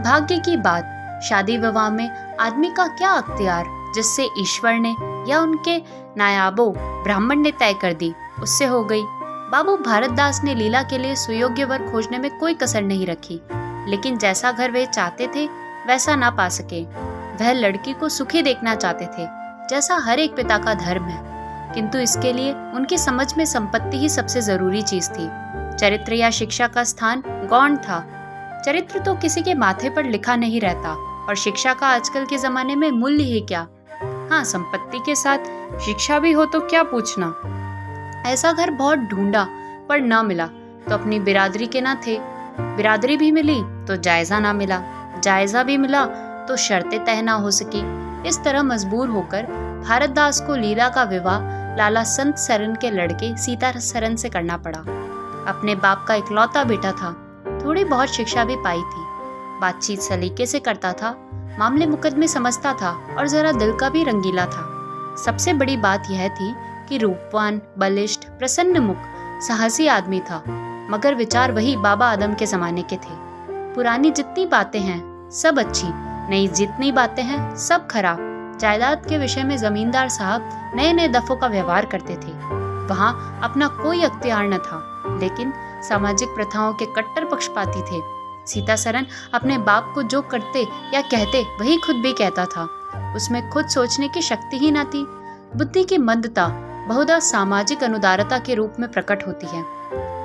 भाग्य की बात, शादी विवाह में आदमी का क्या अख्तियार, जिससे ईश्वर ने या उनके नायाबो ब्राह्मण ने तय कर दी, उससे हो गई। बाबू भारतदास ने लीला के लिए सुयोग्य वर खोजने में कोई कसर नहीं रखी, लेकिन जैसा घर वे चाहते थे वैसा ना पा सके। वह लड़की को सुखी देखना चाहते थे, जैसा हर एक पिता का धर्म है, किंतु इसके लिए उनकी समझ में संपत्ति ही सबसे जरूरी चीज थी। चरित्र या शिक्षा का स्थान गौण था। चरित्र तो किसी के माथे पर लिखा नहीं रहता, और शिक्षा का आजकल के जमाने में मूल्य ही क्या। हाँ, संपत्ति के साथ शिक्षा भी हो तो क्या पूछना। ऐसा घर बहुत ढूंढा पर ना मिला तो अपनी बिरादरी के ना थे, बिरादरी भी मिली तो जायजा ना मिला, जायजा भी मिला तो शर्तें तय ना हो सकी। इस तरह मजबूर होकर भारतदास को लीला का विवाह लाला संत सरन के लड़के सीता सरन से करना पड़ा। अपने बाप का इकलौता बेटा था, थोड़ी बहुत शिक्षा भी पाई थी, बातचीत सलीके से करता था, मामले मुकदमे समझता था और जरा दिल का भी रंगीला था। सबसे बड़ी बात यह थी कि रूपवान, बलिष्ठ, प्रसन्न मुख, साहसी आदमी था, मगर विचार वही बाबा आदम के जमाने के थे। पुरानी जितनी बातें हैं सब अच्छी, नई जितनी बातें हैं सब खराब। जायदाद के विषय में जमींदार साहब नए नए दफों का व्यवहार करते थे। वहां अपना कोई अख्तियार न था, लेकिन सामाजिक प्रथाओं के कट्टर पक्षपाती थे। सीता सरन अपने बाप को जो करते या कहते वही खुद भी कहता था। उसमें खुद सोचने की शक्ति ही न थी। बुद्धि की मंदता बहुधा सामाजिक अनुदारता के रूप में प्रकट होती है।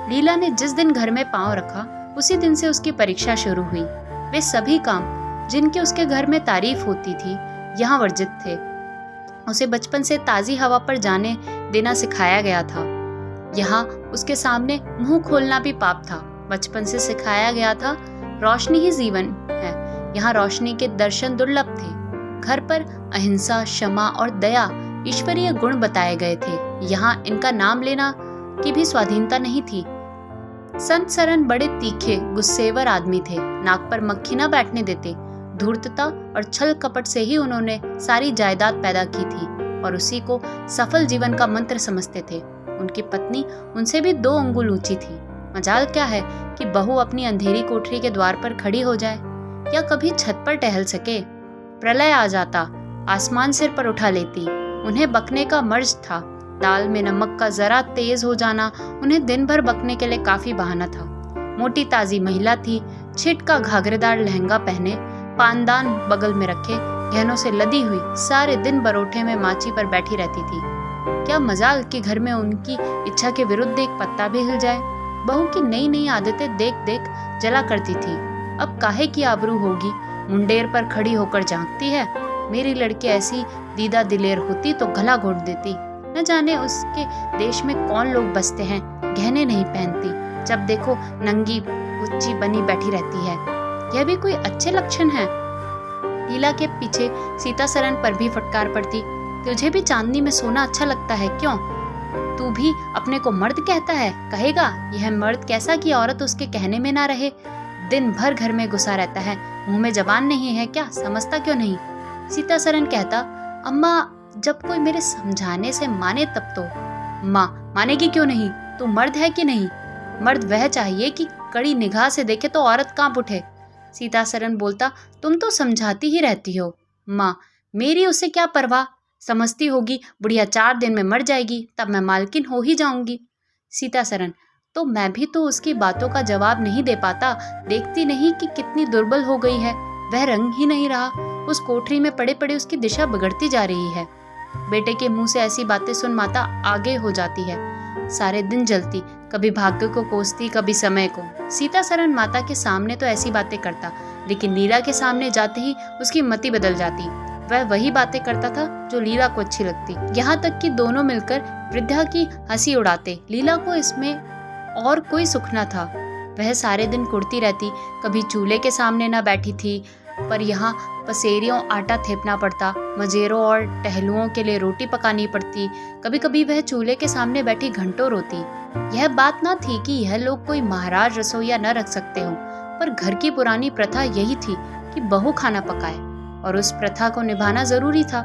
लीला ने जिस दिन घर में पांव रखा उसी दिन से उसकी परीक्षा शुरू हुई। वे सभी काम जिनकी उसके घर में तारीफ होती थी यहाँ वर्जित थे। उसे बचपन से ताजी हवा पर जाने देना सिखाया गया था। यहाँ उसके सामने मुंह खोलना भी पाप था। बचपन से सिखाया गया था रोशनी ही जीवन है। यहाँ रोशनी के दर्शन दुर्लभ थे। घर पर अहिंसा, क्षमा और दया ईश्वरीय गुण बताए गए थे। यहाँ इनका नाम लेना की भी स्वाधीनता नहीं थी। संत सरन बड़े तीखे गुस्सेवर आदमी थे, नाक पर मक्खी न बैठने देते। धूर्तता और छल कपट से ही उन्होंने सारी जायदाद पैदा की थी और उसी को सफल जीवन का मंत्र समझते थे। उनकी पत्नी उनसे भी 2 अंगुल ऊंची थी। मजाल क्या है कि बहू अपनी अंधेरी कोठरी के द्वार पर खड़ी हो जाए या कभी छत पर टहल सके। प्रलय आ जाता, आसमान सिर पर उठा लेती। उन्हें बकने का मर्ज था। दाल में नमक का जरा तेज हो जाना उन्हें दिन भर बकने के लिए काफी बहाना था। मोटी ताजी महिला थी, छिट का घाघरेदार लहंगा पहने, पानदान बगल में रखे, गहनों से लदी हुई, सारे दिन बरोठे में माची पर बैठी रहती थी। क्या मजाल कि घर में उनकी इच्छा के विरुद्ध एक पत्ता भी हिल जाए। बहू की नई नई आदतें देख देख जला करती थी। अब काहे की आबरू होगी, मुंडेर पर खड़ी होकर झांकती है। मेरी लड़की ऐसी दीदा दिलेर होती तो गला घोट देती। न जाने उसके देश में कौन लोग बसते हैं, गहने नहीं पहनती, जब देखो नंगी बुच्ची बनी बैठी रहती है। यह भी कोई अच्छे लक्षण है। लीला के पीछे सीता सरन पर भी फटकार पड़ती। तुझे भी चांदनी में सोना अच्छा लगता है क्यों? तू भी अपने को मर्द कहता है, कहेगा यह मर्द कैसा कि औरत उसके कहने में ना रहे। दिन भर घर में घुसा रहता है, मुंह में जबान नहीं है क्या, समझता क्यों नहीं? सीता सरन कहता, अम्मा जब कोई मेरे समझाने से माने तब तो। माँ मानेगी क्यों नहीं? तू मर्द है कि नहीं? मर्द वह चाहिए कि कड़ी निगाह से देखे तो औरत कांप उठे। सीता सरन बोलता, तुम तो समझाती ही रहती हो। माँ, मेरी उसे क्या परवाह, समझती होगी बुढ़िया 4 दिन में मर जाएगी, तब मैं मालकिन हो ही जाऊंगी। सीता सरन, तो मैं भी तो उसकी बातों का जवाब नहीं दे पाता। देखती नहीं कि कितनी दुर्बल हो गई है, वह रंग ही नहीं रहा। उस कोठरी में पड़े पड़े उसकी दिशा बिगड़ती जा रही है। बेटे के मुंह से ऐसी बातें सुन माता आगे हो जाती है। सारे दिन जलती, कभी भाग्य को कोसती, कभी समय को। सीता सरन माता के सामने तो ऐसी बातें करता, लेकिन लीला के सामने जाते ही उसकी मति बदल जाती। वह वही बातें करता था जो लीला को अच्छी लगती। यहाँ तक कि दोनों मिलकर वृद्धा की हंसी उड़ाते। लीला को इसमें और कोई सुख न था। वह सारे दिन कुड़ती रहती, कभी चूल्हे के सामने न बैठी थी, पर यहाँ पसेरियों आटा थेपना पड़ता, मजेरों और टहलुओं के लिए रोटी पकानी पड़ती। कभी कभी वह चूल्हे के सामने बैठी घंटों रोती। यह बात न थी कि यह लोग कोई महाराज रसोईया न रख सकते हों, पर घर की पुरानी प्रथा यही थी कि बहू खाना पकाए, और उस प्रथा को निभाना जरूरी था।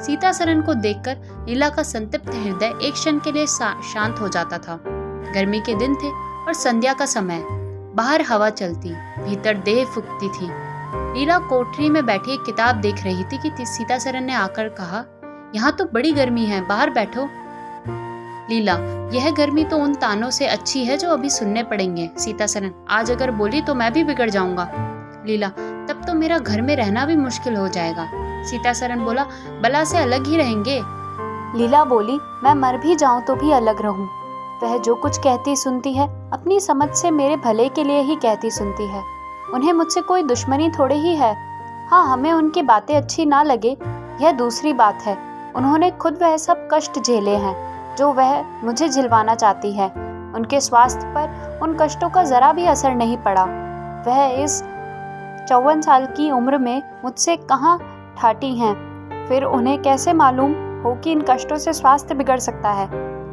सीता सरन को देखकर लीला का संतप्त हृदय एक क्षण के लिए शांत हो जाता था। गर्मी के दिन थे और संध्या का समय। बाहर हवा चलती, भीतर देह फूकती थी। लीला कोठरी में बैठी एक किताब देख रही थी कि सीतासरन ने आकर कहा, यहाँ तो बड़ी गर्मी है, बाहर बैठो। लीला, यह गर्मी तो उन तानों से अच्छी है जो अभी सुनने पड़ेंगे। सीतासरन, आज अगर बोली तो मैं भी बिगड़ जाऊंगा। लीला, तब तो मेरा घर में रहना भी मुश्किल हो जाएगा। सीतासरन बोला, बला से अलग ही रहेंगे। लीला बोली, मैं मर भी जाऊं तो भी अलग रहूं। वह जो कुछ कहती सुनती है, अपनी समझ से मेरे भले के लिए ही कहती सुनती है। उन्हें मुझसे कोई दुश्मनी थोड़े ही है। हाँ, हमें उनकी बातें अच्छी ना लगे, यह दूसरी बात है। उन्होंने खुद वह सब कष्ट झेले हैं जो वह मुझे झिलवाना चाहती है। उनके स्वास्थ्य पर उन कष्टों का जरा भी असर नहीं पड़ा। वह इस 54 साल की उम्र में मुझसे कहाँ ठाटी हैं, फिर उन्हें कैसे मालूम हो कि इन कष्टों से स्वास्थ्य बिगड़ सकता है।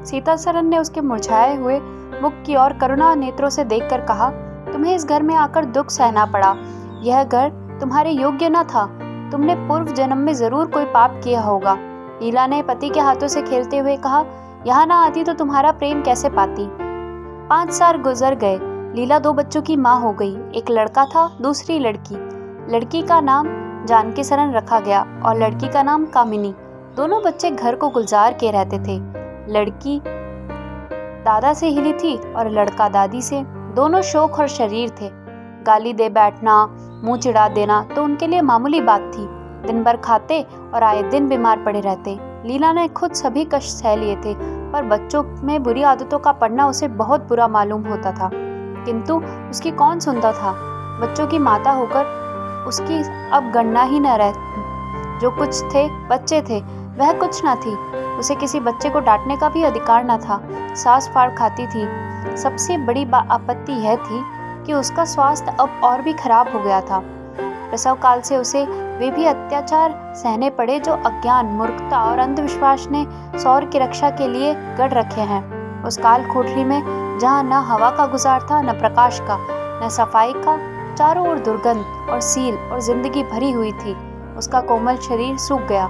सीतासरन ने उसके मुरझाए हुए मुख की ओर करुणा नेत्रों से देखकर कहा, तुम्हें इस घर में आकर दुख सहना पड़ा। यह घर तुम्हारे योग्य न था। तुमने पूर्व जन्म में जरूर कोई पाप किया होगा। लीला ने पति के हाथों से खेलते हुए कहा, यहाँ ना आती तो तुम्हारा प्रेम कैसे पाती। 5 साल गुजर गए। लीला 2 बच्चों की माँ हो गई। एक लड़का था, दूसरी लड़की। लड़की का नाम जानकी सरन रखा गया और लड़की का नाम कामिनी। दोनों बच्चे घर को गुलजार के रहते थे। लड़की दादा से हिली थी और लड़का दादी से। दोनों शौक और शरीर थे। गाली दे बैठना, मुंह चिढ़ा देना तो उनके लिए मामूली बात थी। दिन भर खाते और आए दिन बीमार पड़े रहते। लीला ने खुद सभी कष्ट सह लिए थे, पर बच्चों में बुरी आदतों का पड़ना उसे बहुत बुरा मालूम होता था। किंतु उसकी कौन सुनता था। बच्चों की माता होकर उसकी अब गणना ही न रह। जो कुछ थे बच्चे थे, वह कुछ न थी। उसे किसी बच्चे को डांटने का भी अधिकार न था। सांस फाड़ खाती थी। सबसे बड़ी आपत्ति यह थी कि उसका स्वास्थ्य अब और भी खराब हो गया था। प्रसव काल से उसे वे भी अत्याचार सहने पड़े जो अज्ञान, मूर्खता और अंधविश्वास ने सौर की रक्षा के लिए गढ़ रखे हैं। उस काल कोठरी में जहाँ न हवा का गुजार था, न प्रकाश का, न सफाई का, चारों ओर दुर्गंध और सील और जिंदगी भरी हुई थी। उसका कोमल शरीर सूख गया।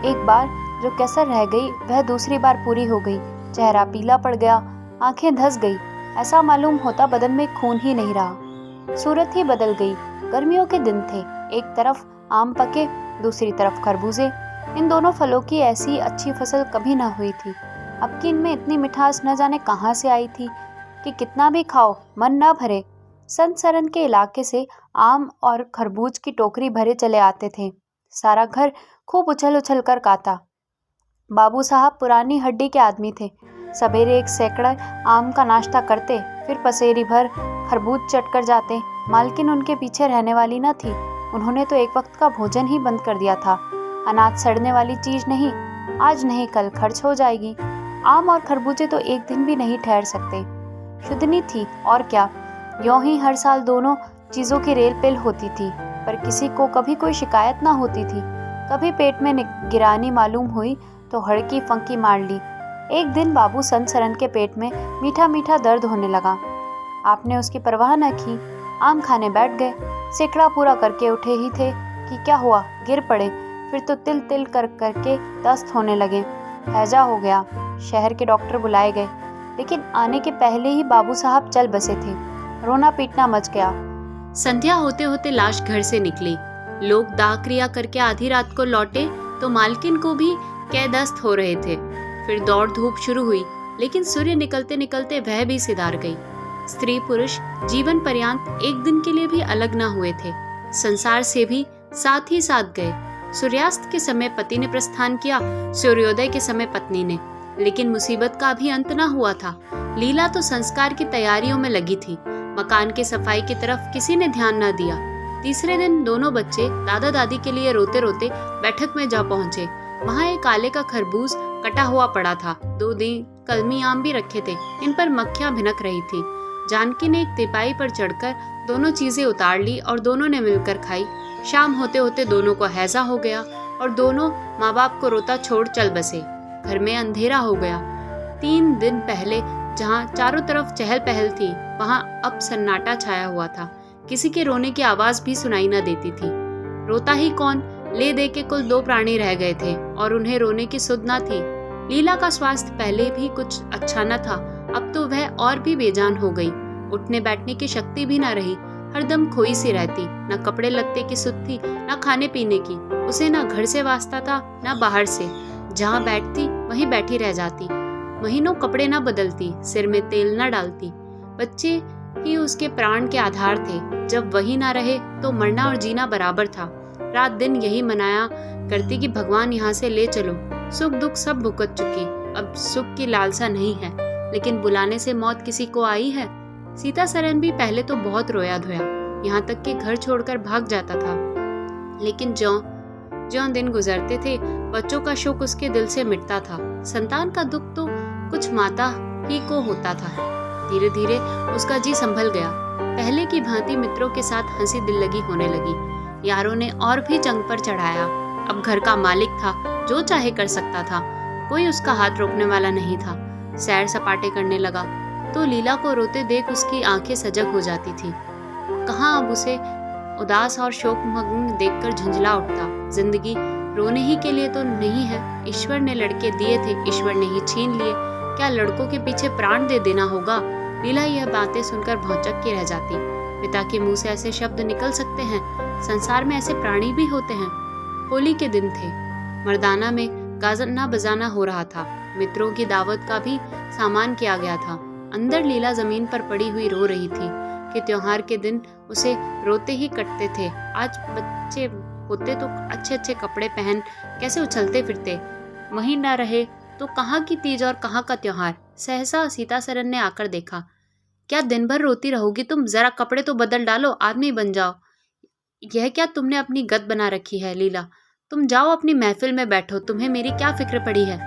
एक बार जो कसर रह गई वह दूसरी बार पूरी हो गई। चेहरा पीला पड़ गया, आंखें धंस गई। ऐसा मालूम होता बदन में खून ही नहीं रहा। सूरत ही बदल गई। गर्मियों के दिन थे। एक तरफ आम पके, दूसरी तरफ खरबूजे। इन दोनों फलों की ऐसी अच्छी फसल कभी न हुई थी। अब की इनमें इतनी मिठास न जाने कहाँ से आई थी कि कितना भी खाओ मन न भरे। संत सरन के इलाके से आम और खरबूज की टोकरी भरे चले आते थे। सारा घर खूब उछल उछल कर काता। बाबू साहब पुरानी हड्डी के आदमी थे। सवेरे 1 सैकड़ा आम का नाश्ता करते, फिर पसेरी भर खरबूज चट कर जाते। मालकिन उनके पीछे रहने वाली न थी। उन्होंने तो एक वक्त का भोजन ही बंद कर दिया था। अनाज सड़ने वाली चीज नहीं, आज नहीं कल खर्च हो जाएगी। आम और खरबूजे तो एक दिन भी नहीं ठहर सकते। शुद्धनी थी और क्या। यों ही हर साल दोनों चीजों की रेल पेल होती थी, पर किसी को कभी कोई शिकायत ना होती थी। कभी पेट में गिरानी मालूम हुई तो हड़की फंकी मार ली। एक दिन बाबू संत सरन के पेट में मीठा मीठा दर्द होने लगा। आपने उसकी परवाह न की, आम खाने बैठ गए। सैकड़ा पूरा करके उठे ही थे कि क्या हुआ, गिर पड़े। फिर तो तिल तिल कर करके दस्त होने लगे। हैजा हो गया। शहर के डॉक्टर बुलाए गए, लेकिन आने के पहले ही बाबू साहब चल बसे थे। रोना पीटना मच गया। संध्या होते होते लाश घर से निकली। लोग दाह क्रिया करके आधी रात को लौटे तो मालकिन को भी कैदस्त हो रहे थे। फिर दौड़ धूप शुरू हुई, लेकिन सूर्य निकलते निकलते वह भी सिधार गई। स्त्री पुरुष जीवन पर्यंत एक दिन के लिए भी अलग न हुए थे। संसार से भी साथ ही साथ गए। सूर्यास्त के समय पति ने प्रस्थान किया, सूर्योदय के समय पत्नी ने। लेकिन मुसीबत का भी अंत न हुआ था। लीला तो संस्कार की तैयारियों में लगी थी। मकान की सफाई की तरफ किसी ने ध्यान न दिया। तीसरे दिन दोनों बच्चे दादा दादी के लिए रोते रोते बैठक में जा पहुंचे। वहाँ एक आले का खरबूज कटा हुआ पड़ा था। 2 दिन कलमी आम भी रखे थे। इन पर मक्खियां भिनक रही थी। जानकी ने एक तिपाई पर चढ़कर दोनों चीजें उतार ली और दोनों ने मिलकर खाई। शाम होते होते दोनों को हैजा हो गया और दोनों माँ बाप को रोता छोड़ चल बसे। घर में अंधेरा हो गया। 3 दिन पहले जहाँ चारों तरफ चहल पहल थी, वहाँ अब सन्नाटा छाया हुआ था। किसी के रोने की आवाज भी सुनाई न देती थी। रोता ही कौन, ले दे के कुल 2 प्राणी रह गए थे और उन्हें रोने की सुध न थी। लीला का स्वास्थ्य पहले भी कुछ अच्छा न था, अब तो वह और भी बेजान हो गई। उठने बैठने की शक्ति भी न रही। हरदम खोई सी रहती, न कपड़े लत्ते की सुध थी, न खाने पीने की। उसे न घर से वास्ता था न बाहर से। जहाँ बैठती वहीं बैठी रह जाती। महीनों कपड़े न बदलती, सिर में तेल न डालती। बच्चे ही उसके प्राण के आधार थे। जब वही ना रहे तो मरना और जीना बराबर था। रात दिन यही मनाया करती कि भगवान यहाँ से ले चलो। सुख दुख सब भुगत चुकी, अब सुख की लालसा नहीं है, लेकिन बुलाने से मौत किसी को आई है। सीता सरन भी पहले तो बहुत रोया धोया, यहाँ तक कि घर छोड़कर भाग जाता था। लेकिन ज्यों दिन गुजरते थे, बच्चों का शोक उसके दिल से मिटता था। संतान का दुख तो कुछ माता ही को होता था। धीरे धीरे उसका जी संभल गया। पहले की भांति मित्रों के साथ हंसी दिल लगी होने लगी। यारों ने और भी जंग पर चढ़ाया। अब घर का मालिक था, जो चाहे कर सकता था, कोई उसका हाथ रोकने वाला नहीं था। सैर सपाटे करने लगा तो लीला को रोते देख उसकी आंखें सजग हो जाती थी। कहाँ अब उसे उदास और शोकमग्न देखकर झुंझला उठता। जिंदगी रोने ही के लिए तो नहीं है। ईश्वर ने लड़के दिए थे, ईश्वर ने ही छीन लिए। क्या लड़कों के पीछे प्राण दे देना होगा? लीला यह बातें सुनकर भौचक के रह जाती। पिता के मुंह से ऐसे शब्द निकल सकते हैं? संसार में ऐसे प्राणी भी होते हैं? होली के दिन थे। मर्दाना में गाना बजाना हो रहा था। मित्रों की दावत का भी सामान किया गया था। अंदर लीला जमीन पर पड़ी हुई रो रही थी कि त्योहार के दिन उसे रोते ही कटते थे। आज बच्चे होते तो अच्छे अच्छे कपड़े पहन कैसे उछलते फिरते। वहीं न रहे तो कहाँ की तीज और कहाँ का त्योहार। सहसा सीता सरन ने आकर देखा। क्या दिन भर रोती रहोगी तुम? जरा कपड़े तो बदल डालो, आदमी बन जाओ। यह क्या तुमने अपनी गत बना रखी है लीला? तुम जाओ अपनी महफिल में बैठो, तुम्हें मेरी क्या फिक्र पड़ी है?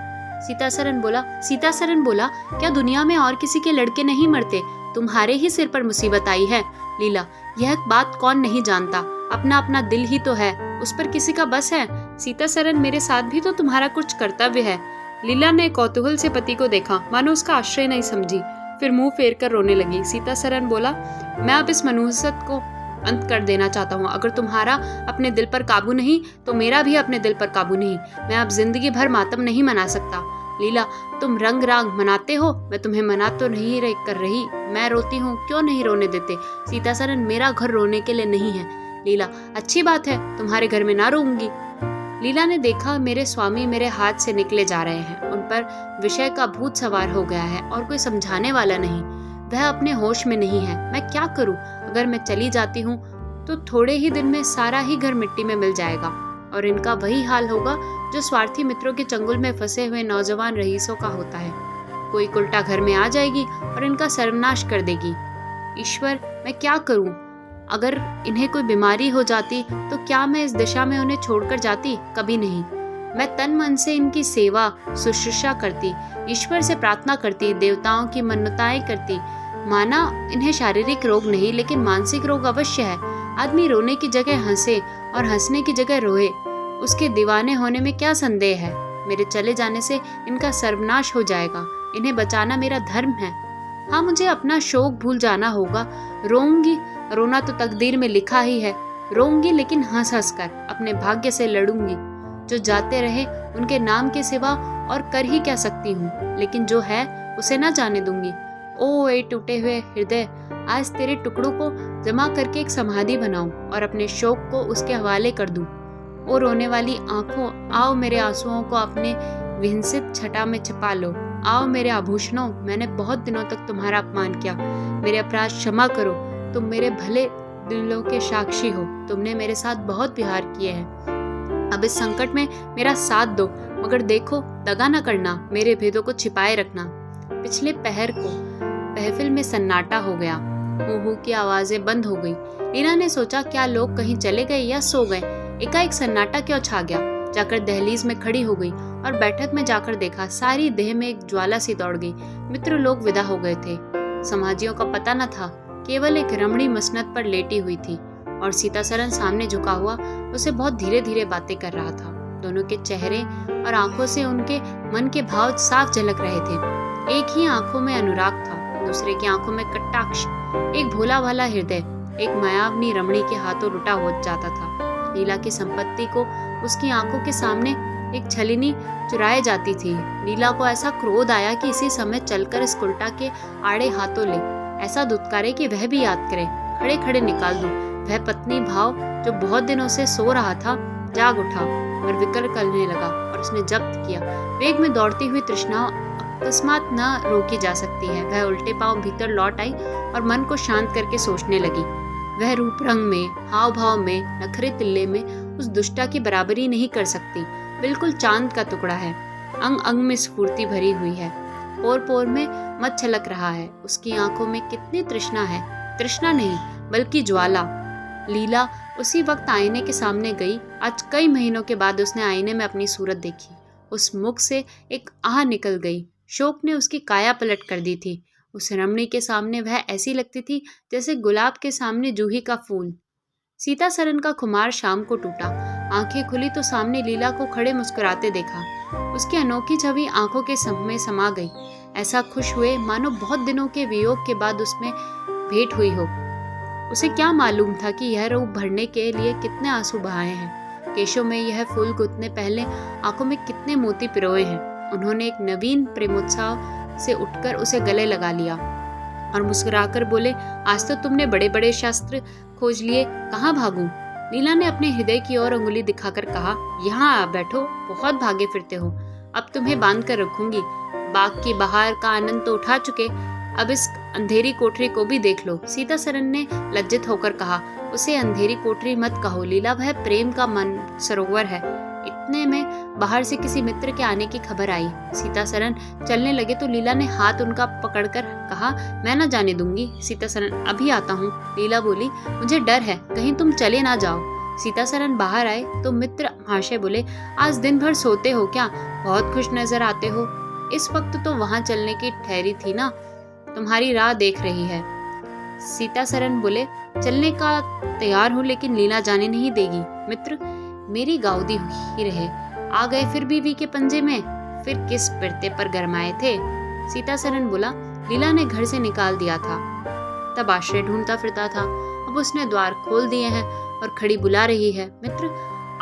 सीता सरन बोला, क्या दुनिया में और किसी के लड़के नहीं मरते? तुम्हारे ही सिर पर मुसीबत आई है। लीला, यह बात कौन नहीं जानता? अपना अपना दिल ही तो है, उस पर किसी का बस है? सीता सरन, मेरे साथ भी तो तुम्हारा कुछ कर्तव्य है। लीला ने कौतूहल से पति को देखा, मानो उसका आश्रय नहीं समझी, फिर मुंह फेर कर रोने लगी। सीता सरन बोला, मैं अब इस मनहूसत को अंत कर देना चाहता हूँ। अगर तुम्हारा अपने दिल पर काबू नहीं तो मेरा भी अपने दिल पर काबू नहीं। मैं अब जिंदगी भर मातम नहीं मना सकता। लीला, तुम रंग राग मनाते हो, मैं तुम्हें मना तो नहीं कर रही। मैं रोती हूँ, क्यों नहीं रोने देते? सीता सरन, मेरा घर रोने के लिए नहीं है। लीला, अच्छी बात है, तुम्हारे घर में ना रोऊंगी। लीला ने देखा मेरे स्वामी मेरे हाथ से निकले जा रहे हैं। उन पर विषय का भूत सवार हो गया है और कोई समझाने वाला नहीं। वह अपने होश में नहीं है। मैं क्या करूं? अगर मैं चली जाती हूँ तो थोड़े ही दिन में सारा ही घर मिट्टी में मिल जाएगा और इनका वही हाल होगा जो स्वार्थी मित्रों के चंगुल में फंसे हुए नौजवान रईसों का होता है। कोई उल्टा घर में आ जाएगी और इनका सर्वनाश कर देगी। ईश्वर, मैं क्या करूं? अगर इन्हें कोई बीमारी हो जाती तो क्या मैं इस दिशा में उन्हें छोड़कर जाती? कभी नहीं। मैं तन मन से इनकी सेवा शुश्रूषा करती, ईश्वर से प्रार्थना करती, देवताओं की मन्नताएं करती। माना इन्हें शारीरिक रोग नहीं लेकिन मानसिक रोग अवश्य है। आदमी रोने की जगह हंसे और हंसने की जगह रोए, उसके दीवाने होने में क्या संदेह है? मेरे चले जाने से इनका सर्वनाश हो जाएगा। इन्हें बचाना मेरा धर्म है। हाँ, मुझे अपना शोक भूल जाना होगा। रोऊंगी, रोना तो तकदीर में लिखा ही है। रोऊंगी लेकिन हंस हंस कर, अपने भाग्य से लड़ूंगी। जो जाते रहे उनके नाम के सिवा और कर ही क्या सकती हूँ, लेकिन जो है उसे ना जाने दूंगी। ओ ए टूटे हुए हृदय, आज तेरे टुकड़ों को जमा करके एक समाधि बनाऊं और अपने शोक को उसके हवाले कर दूं। ओ रोने वाली आंखों, आओ मेरे आंसुओं को अपने विहिंसित छटा में छिपा लो। आओ मेरे आभूषणों, मैंने बहुत दिनों तक तुम्हारा अपमान किया, मेरे अपराध क्षमा करो। तुम मेरे भले दिलों के साक्षी हो, तुमने मेरे साथ बहुत प्यार किए हैं। अब इस संकट में मेरा साथ दो, मगर देखो दगा न करना, मेरे भेदों को छिपाए रखना। पिछले पहर को महफिल में सन्नाटा हो गया। हू की आवाजें बंद हो गई। लीला ने सोचा क्या लोग कहीं चले गए या सो गए। एकाएक सन्नाटा क्यों छा गया? जाकर दहलीज में खड़ी हो गई और बैठक में जाकर देखा, सारी देह में एक ज्वाला सी दौड़ गई। मित्र लोग विदा हो गए थे। समाजियों का पता न था। केवल एक रमणी मसनद पर लेटी हुई थी और सीता सरन सामने झुका हुआ उसे बहुत धीरे धीरे बातें कर रहा था। दोनों के चेहरे और आंखों से उनके मन के भाव साफ झलक रहे थे। एक ही आंखों में अनुराग था, दूसरे की आंखों में कटाक्ष। एक भोला भाला हृदय एक मायावनी रमणी के हाथों लुटा हो जाता था। लीला की संपत्ति को उसकी आंखों के सामने एक छलिनी चुराए जाती थी। लीला को ऐसा क्रोध आया कि इसी समय चलकर इस उल्टा के आड़े हाथों ले ऐसा दुत्कारे कि वह भी याद करे। खड़े खड़े निकाल दूं। वह पत्नी भाव जो बहुत दिनों से सो रहा था जाग उठा और विकल करने लगा और उसने जब्त किया। वेग में दौड़ती हुई तृष्णा अकस्मात न रोकी जा सकती है। वह उल्टे पांव भीतर लौट आई और मन को शांत करके सोचने लगी। वह रूप रंग में, हाव भाव में, नखरे तिल्ले में उस दुष्टा की बराबरी नहीं कर सकती। बिल्कुल चांद का टुकड़ा है। अंग अंग में स्फूर्ति भरी हुई है। पोर पोर में मत छलक रहा है। उसकी आंखों में कितनी तृष्णा है। तृष्णा नहीं बल्कि ज्वाला। लीला उसी वक्त आईने के सामने गई। आज कई महीनों के बाद उसने आईने में अपनी सूरत देखी। उस मुख से एक आह निकल गई। शोक ने उसकी काया पलट कर दी थी। उस रमणी के सामने वह ऐसी लगती थी जैसे गुलाब के सामने जूही का फूल। सीता सरन का खुमार शाम को टूटा। आंखें खुली तो सामने लीला को खड़े मुस्कुराते देखा। उसकी अनोखी छवि आंखों के में समा गई। ऐसा खुश हुए मानो बहुत दिनों के वियोग के बाद उसमें भेंट हुई हो। उसे क्या मालूम था कि यह रूप भरने के लिए कितने आंसू बहाए हैं। केशों में यह फूल गुथने पहले आंखों में कितने मोती पिरोए हैं। उन्होंने एक नवीन प्रेमोत्साह से उठकर उसे गले लगा लिया और मुस्कुराकर बोले, आज तो तुमने बड़े बड़े शास्त्र खोज लिए, कहाँ भागूं? लीला ने अपने हृदय की ओर उंगली दिखाकर कहा, यहाँ आ बैठो, बहुत भागे फिरते हो। अब तुम्हें बांध कर रखूंगी। बाग की बहार का आनंद तो उठा चुके, अब इस अंधेरी कोठरी को भी देख लो। सीता सरन ने लज्जित होकर कहा, उसे अंधेरी कोठरी मत कहो लीला, वह प्रेम का मन सरोवर है। इतने में बाहर से किसी मित्र के आने की खबर आई। सीता सरन चलने लगे तो लीला ने हाथ उनका पकड़कर कहा, मैं न जाने दूंगी। सीता सरन, अभी आता हूँ। लीला बोली, मुझे डर है, कहीं तुम चले ना जाओ। सीता सरन बाहर आए तो मित्र महाशय बोले, आज दिन भर सोते हो क्या? बहुत खुश नजर आते हो। इस वक्त तो वहां चलने की ठहरी थी ना, तुम्हारी राह देख रही है। सीता सरन बोले, चलने का तैयार हूँ, लेकिन लीला जाने नहीं देगी। मित्र, मेरी गाउदी ही रहे। आ गए फिर बीवी के पंजे में, फिर किस पिरते पर गरमाए थे। सीता सरन बोला, लीला ने घर से निकाल दिया था, तब आश्रय ढूंढता फिरता था। अब उसने द्वार खोल दिए हैं और खड़ी बुला रही है। मित्र,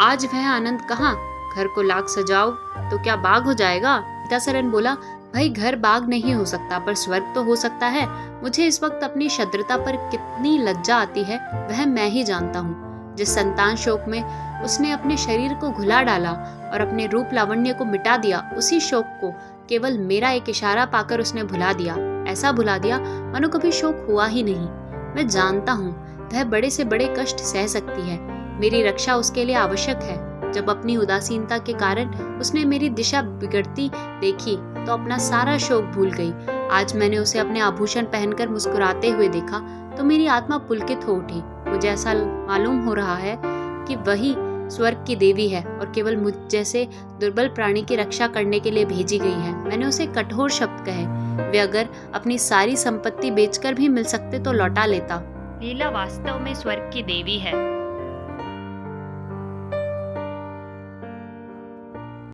आज वह आनंद कहाँ? घर को लाख सजाओ तो क्या बाग हो जाएगा? सीता सरन बोला, भाई घर बाग नहीं हो सकता, पर स्वर्ग तो हो सकता है। मुझे इस वक्त अपनी शद्रता पर कितनी लज्जा आती है वह मैं ही जानता हूँ। जिस संतान शोक में उसने अपने शरीर को घुला डाला और अपने रूप लावण्य को मिटा दिया, उसी शोक को केवल मेरा एक इशारा पाकर उसने भुला दिया। ऐसा भुला दिया मानो कभी शोक हुआ ही नहीं। मैं जानता हूँ वह बड़े से बड़े कष्ट सह सकती है। मेरी रक्षा उसके लिए आवश्यक है। जब अपनी उदासीनता के कारण उसने मेरी दिशा बिगड़ती देखी तो अपना सारा शोक भूल गई। आज मैंने उसे अपने आभूषण पहनकर मुस्कुराते हुए देखा तो मेरी आत्मा पुलकित हो उठी। मुझे ऐसा मालूम हो रहा है कि वही स्वर्ग की देवी है और केवल मुझ जैसे दुर्बल प्राणी की रक्षा करने के लिए भेजी गई है। मैंने उसे कठोर शब्द कहे, वे अगर अपनी सारी संपत्ति बेचकर भी मिल सकते तो लौटा लेता। लीला वास्तव में स्वर्ग की देवी है।